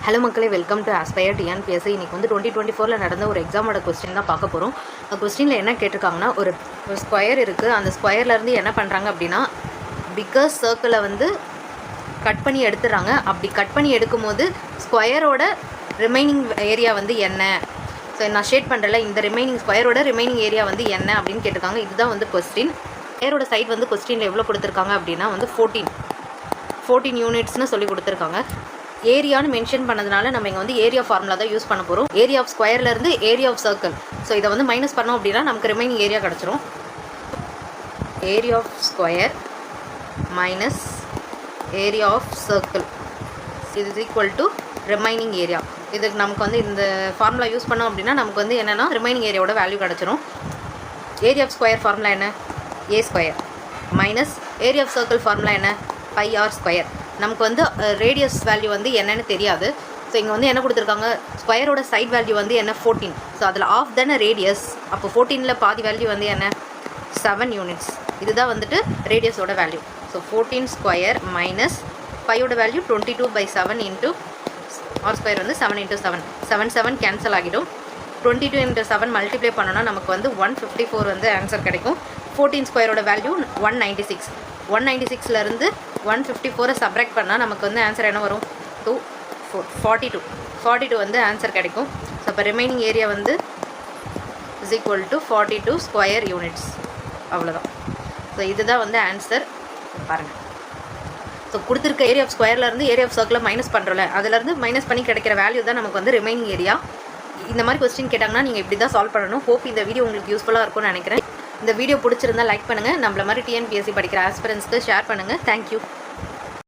Hello மக்களே, welcome to Aspire TNPSC. இன்றைக்கி வந்து 2024 நடந்த ஒரு எக்ஸாமோட கொஸ்டின் தான் பார்க்க போகிறோம். அந்த கொஸ்டினில் என்ன கேட்டிருக்காங்கன்னா, ஒரு ஸ்கொயர் இருக்குது. அந்த ஸ்கொயர்லேருந்து என்ன பண்ணுறாங்க அப்படின்னா, பிக்கஸ் சர்க்கிளை வந்து கட் பண்ணி எடுத்துடுறாங்க. அப்படி கட் பண்ணி எடுக்கும்போது ஸ்கொயரோட ரிமைனிங் ஏரியா வந்து என்ன? ஸோ நான் ஷேட் பண்ணுறல, இந்த ஸ்கொயரோட ரிமைனிங் ஏரியா வந்து என்ன அப்படின்னு கேட்டிருக்காங்க. இதுதான் வந்து கொஸ்டின். ஸ்கொயரோட சைட் வந்து கொஸ்டினில் எவ்வளோ கொடுத்துருக்காங்க அப்படின்னா வந்து 14 யூனிட்ஸ்னு சொல்லி கொடுத்துருக்காங்க. ஏரியான்னு மென்ஷன் பண்ணதுனால நம்ம இங்கே வந்து ஏரியா ஃபார்முலா தான் யூஸ் பண்ண போகிறோம். ஏரியா ஆஃப் ஸ்கொயர்லேருந்து ஏரியா ஆஃப் சர்க்கிள். ஸோ இதை வந்து மைனஸ் பண்ணோம் அப்படின்னா நமக்கு ரிமைனிங் ஏரியா கிடச்சிரும். Area of square minus area of circle இது ஈக்குவல் டு ரிமைனிங் ஏரியா. இதுக்கு நமக்கு வந்து இந்த ஃபார்முலா யூஸ் பண்ணோம் அப்படின்னா நமக்கு வந்து என்னென்னா ரிமைனிங் ஏரியாவோட வேல்யூ கிடச்சிரும். ஏரியா ஆஃப் ஸ்கொயர் ஃபார்முலா என்ன? A square minus area of circle formula என்ன? Pi R square. நமக்கு வந்து ரேடியஸ் வேல்யூ வந்து என்னென்னு தெரியாது. ஸோ இங்கே வந்து என்ன கொடுத்துருக்காங்க, ஸ்கொயரோட சைட் வேல்யூ வந்து என்ன? 14. ஸோ அதில் ஆஃப் தானே ரேடியஸ். அப்போ 14ல் பாதி வேல்யூ வந்து என்ன? 7 யூனிட்ஸ். இதுதான் வந்துட்டு ரேடியஸோட வேல்யூ. ஸோ 14 ஸ்கொயர் மைனஸ் பையோட வேல்யூ 22/7 இன்ட்டு ஆர் ஸ்கொயர் வந்து 7 × 7. 7 கேன்சல் ஆகிடும். 22 × 7 மல்டிப்ளை பண்ணோன்னா நமக்கு வந்து 154 வந்து ஆன்சர் கிடைக்கும். 14 ஸ்கொயரோட வேல்யூ 196. 196லேருந்து 154 சப்ராக்ட் பண்ணால் நமக்கு வந்து ஆன்சர் என்ன வரும்? 42 வந்து ஆன்சர் கிடைக்கும். ஸோ அப்போ ரிமைனிங் ஏரியா வந்து is equal to 42 square units. அவ்வளோதான். ஸோ இதுதான் வந்து ஆன்சர். பாருங்கள், ஸோ கொடுத்துருக்க ஏரியா ஆஃப் ஸ்கொயர்லேருந்து ஏரியா ஆஃப் சர்க்கிளை மைனஸ் பண்ணுறோம்ல, அதுலேருந்து மைனஸ் பண்ணி கிடைக்கிற வேல்யூ தான் நமக்கு வந்து ரிமைனிங் ஏரியா. இந்த மாதிரி கொஸ்டின் கேட்டாங்கன்னா நீங்கள் இப்படி தான் சால்வ் பண்ணணும். ஹோப் இந்த வீடியோ உங்களுக்கு யூஸ்ஃபுல்லாக இருக்கும்னு நினைக்கிறேன். இந்த வீடியோ பிடிச்சிருந்தா லைக் பண்ணுங்கள். நம்மள மாதிரி டிஎன்பிஎஸ்சி படிக்கிற ஆஸ்பிரன்ஸ்க்கு ஷேர் பண்ணுங்கள். தேங்க்யூ.